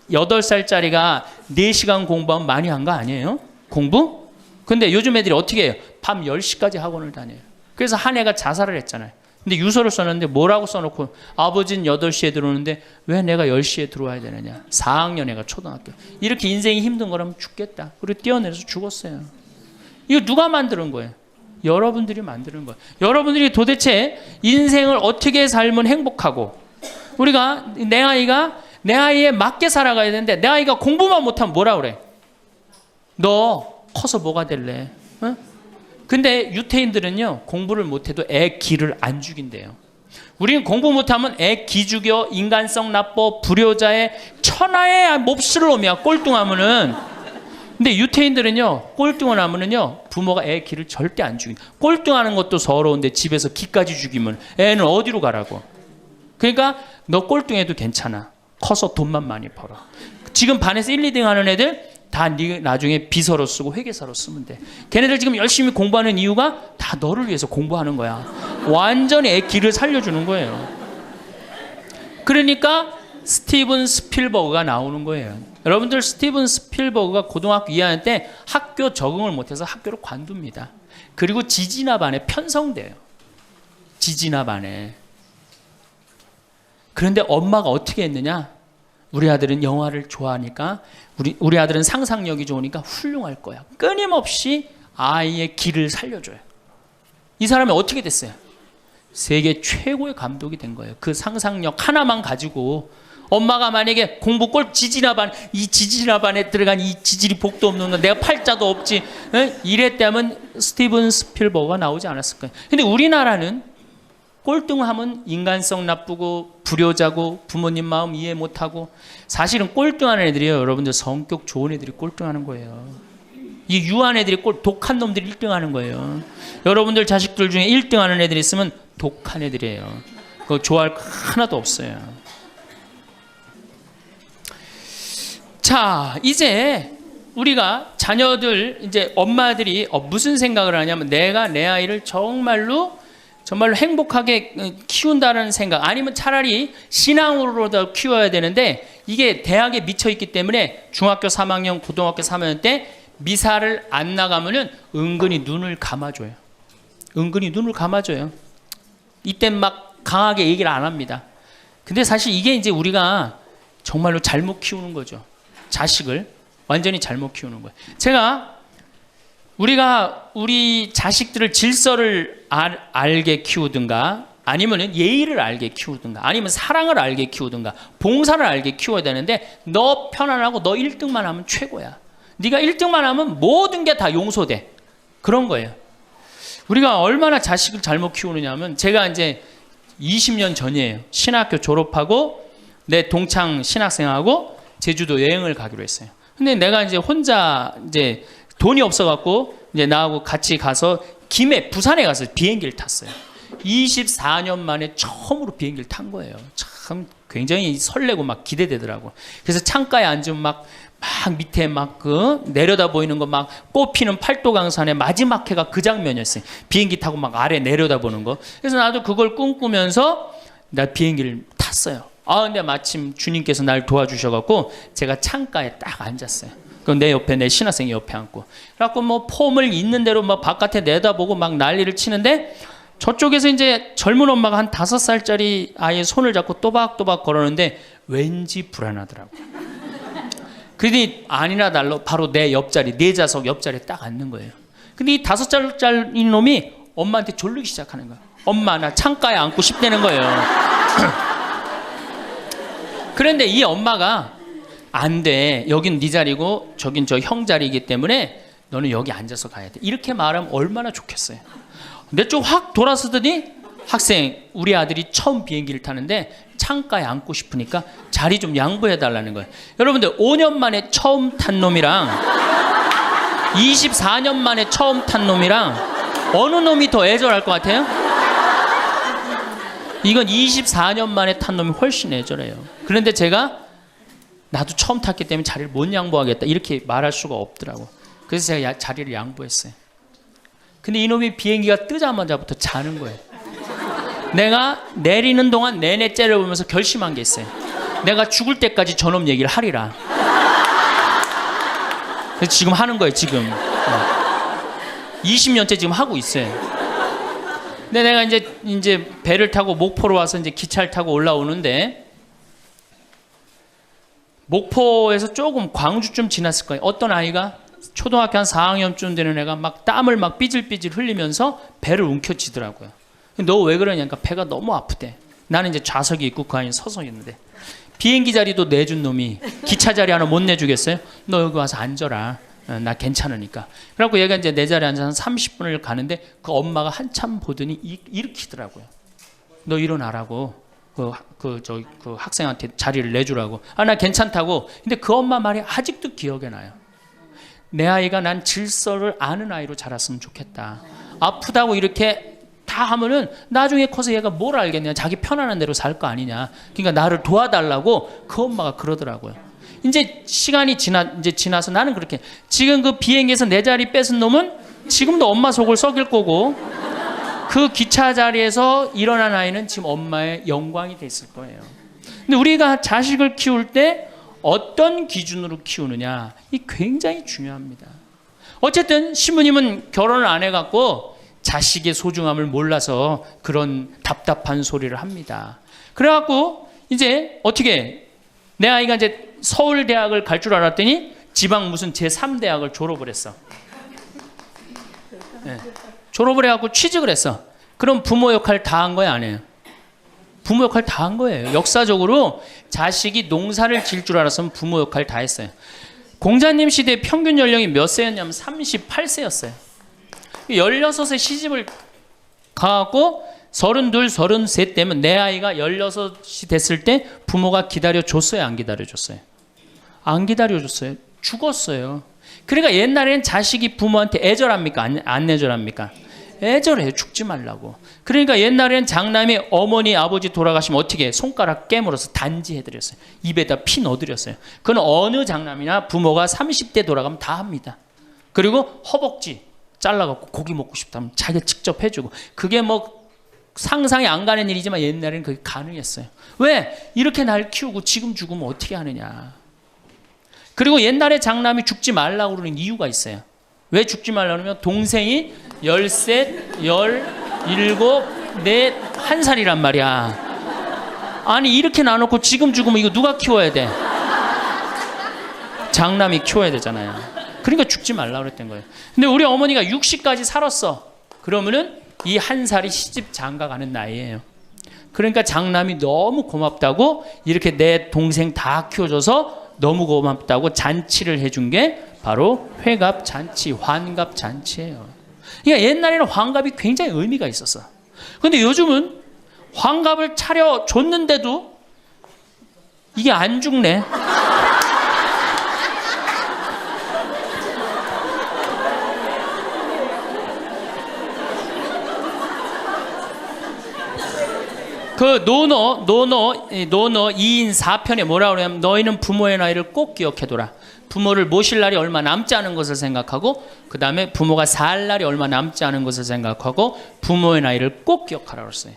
8살짜리가 4시간 공부하면 많이 한 거 아니에요? 공부? 근데 요즘 애들이 어떻게 해요? 밤 10시까지 학원을 다녀요. 그래서 한 애가 자살을 했잖아요. 근데 유서를 써놨는데 뭐라고 써놓고, 아버지는 8시에 들어오는데 왜 내가 10시에 들어와야 되느냐. 4학년 애가 초등학교. 이렇게 인생이 힘든 거라면 죽겠다. 그리고 뛰어내려서 죽었어요. 이거 누가 만드는 거예요? 여러분들이 만드는 거예요. 여러분들이 도대체 인생을 어떻게 살면 행복하고, 우리가 내 아이에 맞게 살아가야 되는데 내 아이가 공부만 못하면 뭐라 그래? 너 커서 뭐가 될래? 근데 유태인들은요, 공부를 못해도 애 기를 안 죽인대요. 우리는 공부 못하면 애 기 죽여, 인간성 나빠, 불효자의 천하의 몹쓸 놈이야, 꼴뚱하면은. 근데 유태인들은요, 꼴뚱을 하면은요, 부모가 애 기를 절대 안 죽인다. 꼴뚱하는 것도 서러운데 집에서 기까지 죽이면 애는 어디로 가라고. 그러니까 너 꼴뚱해도 괜찮아. 커서 돈만 많이 벌어. 지금 반에서 1, 2등 하는 애들 다 네 나중에 비서로 쓰고 회계사로 쓰면 돼. 걔네들 지금 열심히 공부하는 이유가 다 너를 위해서 공부하는 거야. 완전히 애 기를 살려주는 거예요. 그러니까 스티븐 스필버그가 나오는 거예요. 여러분들, 스티븐 스필버그가 고등학교 2학년 때 학교 적응을 못해서 학교를 관둡니다. 그리고 지지나 반에 편성돼요. 지지나 반에. 그런데 엄마가 어떻게 했느냐? 우리 아들은 영화를 좋아하니까, 우리 아들은 상상력이 좋으니까 훌륭할 거야. 끊임없이 아이의 기를 살려줘요. 이 사람이 어떻게 됐어요? 세계 최고의 감독이 된 거예요. 그 상상력 하나만 가지고. 엄마가 만약에 공부 꼴 지지나반, 이 지지나반에 들어간 이 지질이 복도 없는 거, 내가 팔자도 없지, 이랬다면 스티븐 스필버그가 나오지 않았을 거예요. 근데 우리나라는 꼴등하면 인간성 나쁘고 불효자고 부모님 마음 이해 못하고. 사실은 꼴등하는 애들이요, 여러분들 성격 좋은 애들이 꼴등하는 거예요. 이 유한 애들이 독한 놈들이 1등하는 거예요. 여러분들 자식들 중에 1등하는 애들이 있으면 독한 애들이에요. 그거 좋아할 거 하나도 없어요. 자, 이제 우리가 자녀들, 이제 엄마들이 무슨 생각을 하냐면, 내가 내 아이를 정말로 행복하게 키운다는 생각, 아니면 차라리 신앙으로도 키워야 되는데, 이게 대학에 미쳐 있기 때문에 중학교 3학년, 고등학교 3학년 때 미사를 안 나가면은 은근히 눈을 감아줘요. 은근히 눈을 감아줘요. 이땐 막 강하게 얘기를 안 합니다. 근데 사실 이게 이제 우리가 정말로 잘못 키우는 거죠. 자식을 완전히 잘못 키우는 거예요. 우리가 우리 자식들을 질서를 알게 키우든가, 아니면 예의를 알게 키우든가, 아니면 사랑을 알게 키우든가, 봉사를 알게 키워야 되는데, 너 편안하고 너 1등만 하면 최고야. 네가 1등만 하면 모든 게 다 용서돼. 그런 거예요. 우리가 얼마나 자식을 잘못 키우느냐면, 제가 이제 20년 전이에요. 신학교 졸업하고 내 동창 신학생하고 제주도 여행을 가기로 했어요. 근데 내가 이제 혼자 이제 돈이 없어갖고 이제 나하고 같이 가서 부산에 가서 비행기를 탔어요. 24년 만에 처음으로 비행기를 탄 거예요. 참 굉장히 설레고 막 기대되더라고. 그래서 창가에 앉으면 막 밑에 내려다 보이는 거, 막 꽃피는 팔도강산의 마지막 해가 그 장면이었어요. 비행기 타고 막 아래 내려다 보는 거. 그래서 나도 그걸 꿈꾸면서 나 비행기를 탔어요. 근데 마침 주님께서 날 도와주셔갖고 제가 창가에 딱 앉았어요. 그럼 내 옆에 내 신학생이 옆에 앉고, 그래갖고 폼을 있는 대로 바깥에 내다보고 막 난리를 치는데, 저쪽에서 이제 젊은 엄마가 한 5살짜리 아이의 손을 잡고 또박또박 걸었는데 왠지 불안하더라고. 그러더니 아니나 달라 바로 내 옆자리, 내 좌석 옆자리에 딱 앉는 거예요. 근데 이 5살짜리 놈이 엄마한테 졸르기 시작하는 거야. 엄마, 나 창가에 앉고 싶다는 거예요. 그런데 이 엄마가 안 돼. 여긴 네 자리고 저긴 저 형 자리이기 때문에 너는 여기 앉아서 가야 돼. 이렇게 말하면 얼마나 좋겠어요. 내 쪽 확 돌아서더니, 학생, 우리 아들이 처음 비행기를 타는데 창가에 앉고 싶으니까 자리 좀 양보해 달라는 거예요. 여러분들, 5년 만에 처음 탄 놈이랑 24년 만에 처음 탄 놈이랑 어느 놈이 더 애절할 것 같아요? 이건 24년 만에 탄 놈이 훨씬 애절해요. 그런데 제가 나도 처음 탔기 때문에 자리를 못 양보하겠다 이렇게 말할 수가 없더라고. 그래서 제가 자리를 양보했어요. 근데 이놈이 비행기가 뜨자마자부터 자는 거예요. 내가 내리는 동안 내내 째려보면서 결심한 게 있어요. 내가 죽을 때까지 저놈 얘기를 하리라. 그래서 지금 하는 거예요. 지금 20년째 지금 하고 있어요. 근데 내가 이제 배를 타고 목포로 와서 이제 기차를 타고 올라오는데, 목포에서 조금 광주쯤 지났을 거예요. 어떤 아이가 초등학교 한 4학년쯤 되는 애가 막 땀을 막 삐질삐질 흘리면서 배를 움켜쥐더라고요. 너 왜 그러냐니까 배가 너무 아프대. 나는 이제 좌석이 있고 그 아이는 서서 있는데, 비행기 자리도 내준 놈이 기차 자리 하나 못 내주겠어요? 너 여기 와서 앉아라. 나 괜찮으니까. 그래갖고 얘가 이제 내 자리에 앉아서 30분을 가는데 그 엄마가 한참 보더니 일으키더라고요. 너 일어나라고. 그 학생한테 자리를 내주라고. 나 괜찮다고. 근데 그 엄마 말이 아직도 기억에 나요. 내 아이가 난 질서를 아는 아이로 자랐으면 좋겠다. 아프다고 이렇게 다 하면은 나중에 커서 얘가 뭘 알겠냐. 자기 편안한 대로 살 거 아니냐. 그러니까 나를 도와달라고 그 엄마가 그러더라고요. 이제 시간이 지나서 나는 그렇게 지금 그 비행기에서 내 자리 뺏은 놈은 지금도 엄마 속을 썩일 거고 그 기차 자리에서 일어난 아이는 지금 엄마의 영광이 됐을 거예요. 근데 우리가 자식을 키울 때 어떤 기준으로 키우느냐 이 굉장히 중요합니다. 어쨌든 신부님은 결혼을 안 해갖고 자식의 소중함을 몰라서 그런 답답한 소리를 합니다. 그래갖고 이제 어떻게 내 아이가 이제 서울대학을 갈 줄 알았더니 지방 무슨 제3대학을 졸업을 했어. 네. 졸업을 해갖고 취직을 했어. 그럼 부모 역할 다 한 거야, 안 해요? 부모 역할 다 한 거예요. 역사적으로 자식이 농사를 지을 줄 알았으면 부모 역할 다 했어요. 공자님 시대 평균 연령이 몇 세였냐면 38세였어요. 16에 시집을 가갖고 32, 33 때면 내 아이가 16이 됐을 때 부모가 기다려줬어요, 안 기다려줬어요? 안 기다려줬어요. 죽었어요. 그러니까 옛날에는 자식이 부모한테 애절합니까? 안 애절합니까? 애절해요. 죽지 말라고. 그러니까 옛날에는 장남이 어머니 아버지 돌아가시면 어떻게 해요? 손가락 깨물어서 단지해드렸어요. 입에다 피 넣어드렸어요. 그건 어느 장남이나 부모가 30대 돌아가면 다 합니다. 그리고 허벅지 잘라갖고 고기 먹고 싶다면 자기가 직접 해주고. 그게 뭐 상상이 안 가는 일이지만 옛날에는 그게 가능했어요. 왜? 이렇게 날 키우고 지금 죽으면 어떻게 하느냐. 그리고 옛날에 장남이 죽지 말라고 그러는 이유가 있어요. 왜 죽지 말라고 그러면 동생이 13, 17, 4, 1살이란 말이야. 아니 이렇게 나눠놓고 지금 죽으면 이거 누가 키워야 돼? 장남이 키워야 되잖아요. 그러니까 죽지 말라고 그랬던 거예요. 근데 우리 어머니가 60까지 살았어. 그러면은 이 1살이 시집 장가 가는 나이예요. 그러니까 장남이 너무 고맙다고 이렇게 내 동생 다 키워줘서 너무 고맙다고 잔치를 해준 게 바로 회갑잔치, 환갑잔치예요. 그러니까 옛날에는 환갑이 굉장히 의미가 있었어. 그런데 요즘은 환갑을 차려줬는데도 이게 안 죽네. 그 노노 2인 4편에 뭐라고 그러냐면 너희는 부모의 나이를 꼭 기억해둬라. 부모를 모실 날이 얼마 남지 않은 것을 생각하고 그 다음에 부모가 살 날이 얼마 남지 않은 것을 생각하고 부모의 나이를 꼭 기억하라고 했어요.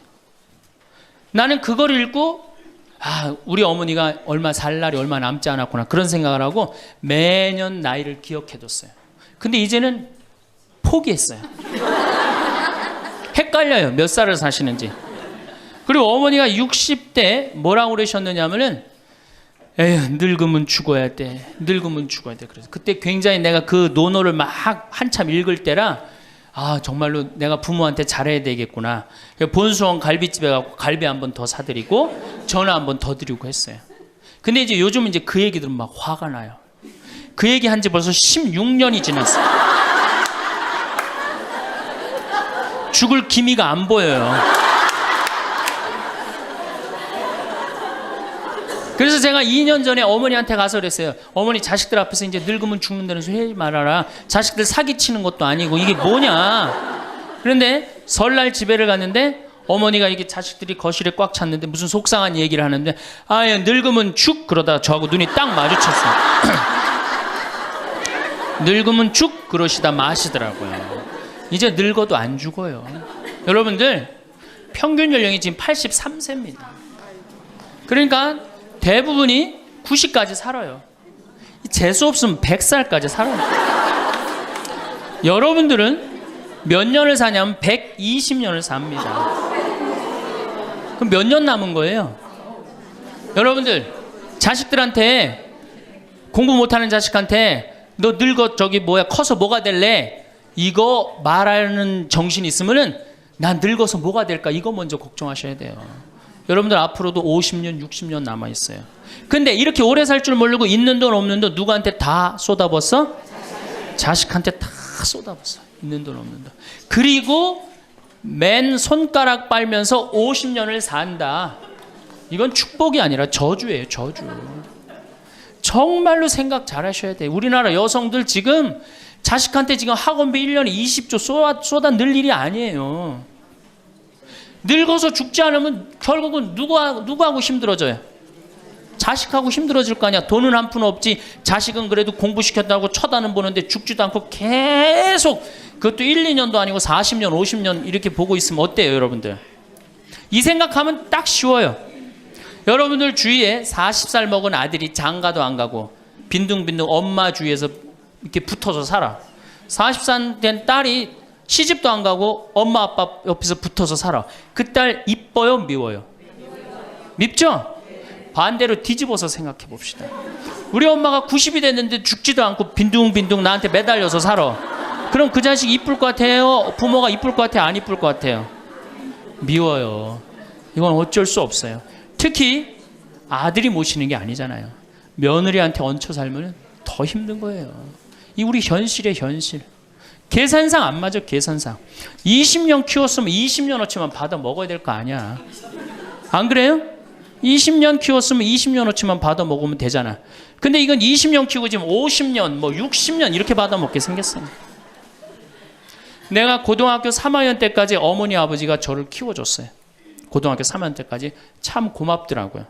나는 그걸 읽고 우리 어머니가 살 날이 얼마 남지 않았구나 그런 생각을 하고 매년 나이를 기억해뒀어요. 근데 이제는 포기했어요. 헷갈려요. 몇 살을 사시는지. 그리고 어머니가 60대 뭐라고 그러셨느냐면은 에휴 늙으면 죽어야 돼. 늙으면 죽어야 돼. 그래서 그때 굉장히 내가 그 논어를 막 한참 읽을 때라 정말로 내가 부모한테 잘해야 되겠구나. 본수원 갈비집에 가고 갈비 한 번 더 사드리고 전화 한 번 더 드리고 했어요. 근데 이제 요즘 이제 그 얘기 들으면 막 화가 나요. 그 얘기 한 지 벌써 16년이 지났어요. 죽을 기미가 안 보여요. 그래서 제가 2년 전에 어머니한테 가서 그랬어요. 어머니 자식들 앞에서 이제 늙으면 죽는다는 소리 하지 말아라. 자식들 사기치는 것도 아니고 이게 뭐냐. 그런데 설날 집에를 갔는데 어머니가 이게 자식들이 거실에 꽉 찼는데 무슨 속상한 얘기를 하는데 늙으면 죽 그러다 저하고 눈이 딱 마주쳤어요. 늙으면 죽 그러시다 마시더라고요. 이제 늙어도 안 죽어요. 여러분들 평균 연령이 지금 83세입니다. 그러니까 대부분이 90까지 살아요. 재수 없으면 100살까지 살아요. 여러분들은 몇 년을 사냐면 120년을 삽니다. 그럼 몇 년 남은 거예요? 여러분들 자식들한테 공부 못하는 자식한테 너 늙어 커서 뭐가 될래? 이거 말하는 정신이 있으면은 난 늙어서 뭐가 될까? 이거 먼저 걱정하셔야 돼요. 여러분들 앞으로도 50년, 60년 남아있어요. 근데 이렇게 오래 살 줄 모르고 있는 돈 없는 돈 누구한테 다 쏟아붓어? 자식한테 다 쏟아붓어. 있는 돈 없는 돈. 그리고 맨 손가락 빨면서 50년을 산다. 이건 축복이 아니라 저주예요. 저주. 정말로 생각 잘 하셔야 돼요. 우리나라 여성들 지금 자식한테 지금 학원비 1년에 20조 쏟아 넣을 일이 아니에요. 늙어서 죽지 않으면 결국은 누구하고 힘들어져요? 자식하고 힘들어질 거 아니야. 돈은 한 푼 없지. 자식은 그래도 공부시켰다고 쳐다는 보는데 죽지도 않고 계속, 그것도 1, 2년도 아니고 40년, 50년 이렇게 보고 있으면 어때요, 여러분들? 이 생각하면 딱 쉬워요. 여러분들 주위에 40살 먹은 아들이 장가도 안 가고 빈둥빈둥 엄마 주위에서 이렇게 붙어서 살아. 40살 된 딸이 시집도 안 가고 엄마 아빠 옆에서 붙어서 살아. 그 딸 이뻐요, 미워요? 밉죠? 반대로 뒤집어서 생각해 봅시다. 우리 엄마가 90이 됐는데 죽지도 않고 빈둥빈둥 나한테 매달려서 살아. 그럼 그 자식 이쁠 것 같아요? 부모가 이쁠 것 같아요? 안 이쁠 것 같아요? 미워요. 이건 어쩔 수 없어요. 특히 아들이 모시는 게 아니잖아요. 며느리한테 얹혀 살면 더 힘든 거예요. 이 우리 현실의 현실. 계산상 안 맞아. 계산상 20년 키웠으면 20년어치만 받아 먹어야 될 거 아니야. 안 그래요? 20년 키웠으면 20년어치만 받아 먹으면 되잖아. 근데 이건 20년 키우고 지금 50년 뭐 60년 이렇게 받아 먹게 생겼어. 내가 고등학교 3학년 때까지 어머니 아버지가 저를 키워줬어요. 고등학교 3학년 때까지. 참 고맙더라고요.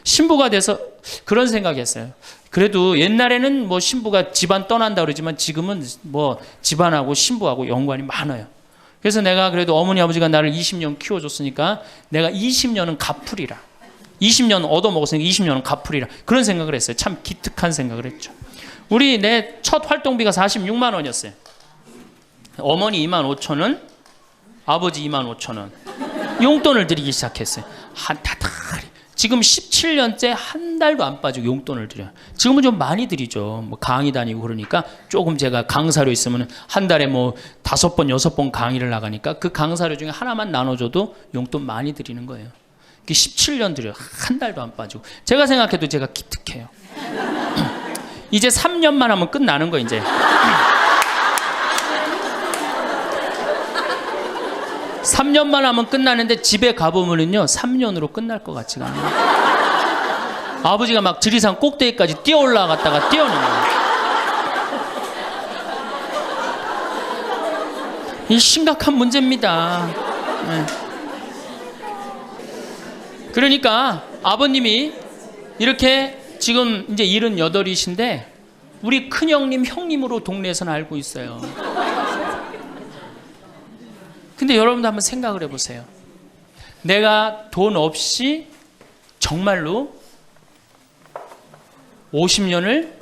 신부가 돼서 그런 생각했어요. 그래도 옛날에는 뭐 신부가 집안 떠난다 그러지만 지금은 뭐 집안하고 신부하고 연관이 많아요. 그래서 내가 그래도 어머니 아버지가 나를 20년 키워줬으니까 내가 20년은 갚으리라. 20년 얻어먹었으니까 20년은 갚으리라. 그런 생각을 했어요. 참 기특한 생각을 했죠. 내 첫 활동비가 46만 원이었어요. 어머니 2만 5천 원, 아버지 2만 5천 원. 용돈을 드리기 시작했어요. 지금 17년째 한 달도 안 빠지고 용돈을 드려요. 지금은 좀 많이 드리죠. 뭐 강의 다니고 그러니까 조금 제가 강사료 있으면 한 달에 뭐 5번, 6번 강의를 나가니까 그 강사료 중에 하나만 나눠줘도 용돈 많이 드리는 거예요. 17년 드려요. 한 달도 안 빠지고. 제가 생각해도 제가 기특해요. 이제 3년만 하면 끝나는 거 이제. 3년만 하면 끝나는데 집에 가보면은요 3년으로 끝날 것 같지가 않아요. 아버지가 막 지리산 꼭대기까지 뛰어 올라갔다가 뛰어내는 거예요. 이 심각한 문제입니다. 네. 그러니까 아버님이 이렇게 지금 이제 78이신데 우리 큰형님 형님으로 동네에서는 알고 있어요. 근데 여러분도 한번 생각을 해보세요. 내가 돈 없이 정말로 50년을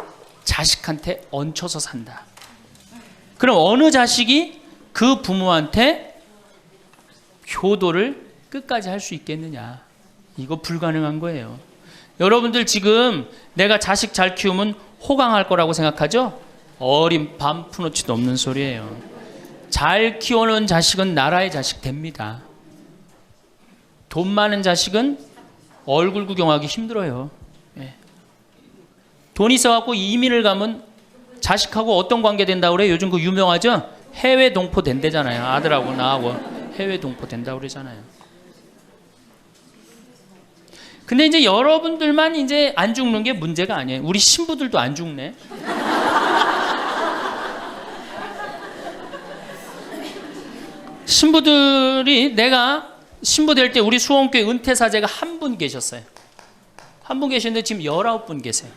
자식한테 얹혀서 산다. 그럼 어느 자식이 그 부모한테 효도를 끝까지 할 수 있겠느냐. 이거 불가능한 거예요. 여러분들 지금 내가 자식 잘 키우면 호강할 거라고 생각하죠? 어린 반푼어치도 없는 소리예요. 잘 키워놓은 자식은 나라의 자식 됩니다. 돈 많은 자식은 얼굴 구경하기 힘들어요. 예. 돈 있어갖고 이민을 가면 자식하고 어떤 관계 된다고 그래요? 요즘 그 유명하죠? 해외 동포 된대잖아요. 아들하고 나하고 해외 동포 된다고 그러잖아요. 근데 이제 여러분들만 이제 안 죽는 게 문제가 아니에요. 우리 신부들도 안 죽네. 신부들이 내가 신부 될 때 우리 수원교회 은퇴사제가 한 분 계셨어요. 한 분 계셨는데 지금 19분 계세요.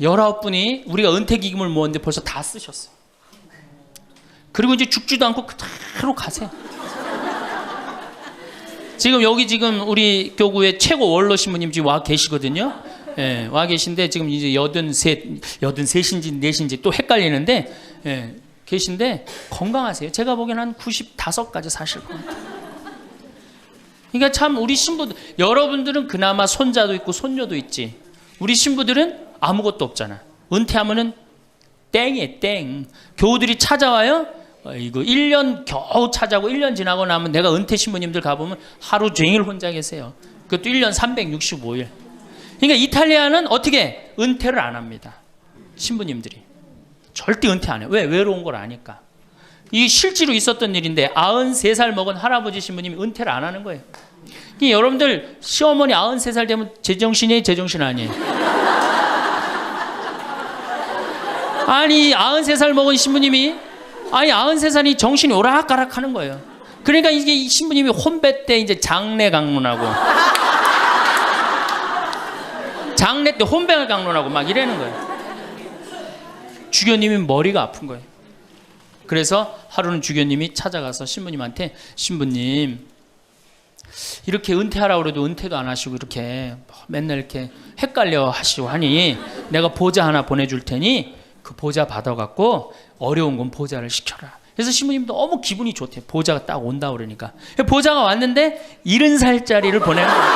19분이 우리가 은퇴기금을 모았는데 벌써 다 쓰셨어요. 그리고 이제 죽지도 않고 그대로 가세요. 지금 여기 지금 우리 교구의 최고 원로 신부님 지금 와 계시거든요. 예, 와 계신데 지금 이제 83인지 4인지 또 헷갈리는데 예, 계신데 건강하세요. 제가 보기엔 한 95까지 사실 겁니다. 그러니까 참 우리 신부들, 여러분들은 그나마 손자도 있고 손녀도 있지. 우리 신부들은 아무것도 없잖아. 은퇴하면은 땡이에요, 땡. 교우들이 찾아와요. 이거 1년 겨우 찾아고 1년 지나고 나면 내가 은퇴 신부님들 가보면 하루 종일 혼자 계세요. 그것도 1년 365일. 그러니까 이탈리아는 어떻게 은퇴를 안 합니다. 신부님들이. 절대 은퇴 안 해요. 왜? 외로운 걸 아니까. 이 실제로 있었던 일인데 93살 먹은 할아버지 신부님이 은퇴를 안 하는 거예요. 여러분들 시어머니 93살 되면 제정신이에요? 제정신 아니에요? 아니 93살 먹은 신부님이 93살이 정신이 오락가락 하는 거예요. 그러니까 이게 신부님이 혼배 때 이제 장례 강론하고 장례 때 혼배 강론하고 막 이러는 거예요. 주교님이 머리가 아픈 거예요. 그래서 하루는 주교님이 찾아가서 신부님한테 신부님 이렇게 은퇴하라고 그래도 은퇴도 안 하시고 이렇게 맨날 이렇게 헷갈려 하시고 하니 내가 보자 하나 보내줄 테니 그 보자 받아갖고 어려운 건 보자를 시켜라. 그래서 신부님도 너무 기분이 좋대요. 보자가 딱 온다 그러니까. 보자가 왔는데 70살짜리를 보내는 거예요.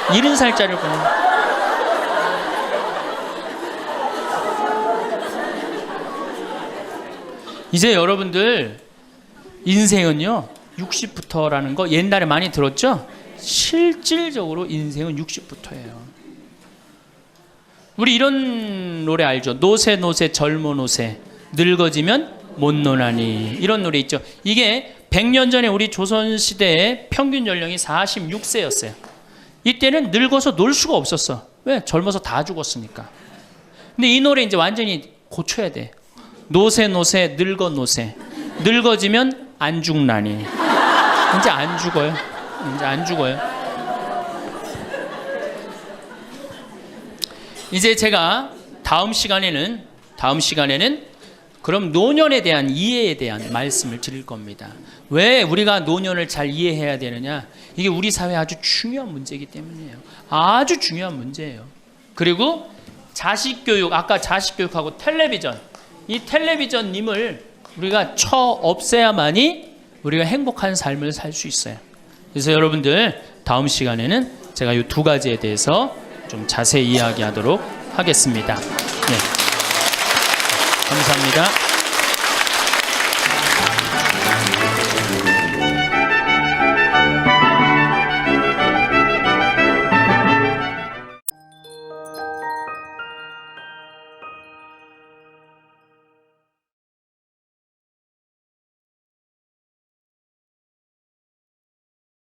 70살짜리를 보내는 거예요. 이제 여러분들 인생은요 60부터라는 거 옛날에 많이 들었죠? 실질적으로 인생은 60부터예요. 우리 이런 노래 알죠? 노세 노세 젊어 노세 늙어지면 못 노나니 이런 노래 있죠. 이게 100년 전에 우리 조선시대의 평균 연령이 46세였어요. 이때는 늙어서 놀 수가 없었어. 왜? 젊어서 다 죽었으니까. 근데 이 노래 이제 완전히 고쳐야 돼. 노세 노세 늙어 노세 늙어지면 안 죽나니. 이제 안 죽어요. 이제 안 죽어요. 이제 제가 다음 시간에는 그럼 노년에 대한 이해에 대한 말씀을 드릴 겁니다. 왜 우리가 노년을 잘 이해해야 되느냐? 이게 우리 사회에 아주 중요한 문제이기 때문이에요. 아주 중요한 문제예요. 그리고 자식교육, 아까 자식교육하고 텔레비전, 이 텔레비전님을 우리가 쳐 없애야만이 우리가 행복한 삶을 살 수 있어요. 그래서 여러분들 다음 시간에는 제가 이 두 가지에 대해서 좀 자세히 이야기하도록 하겠습니다. 네. 감사합니다.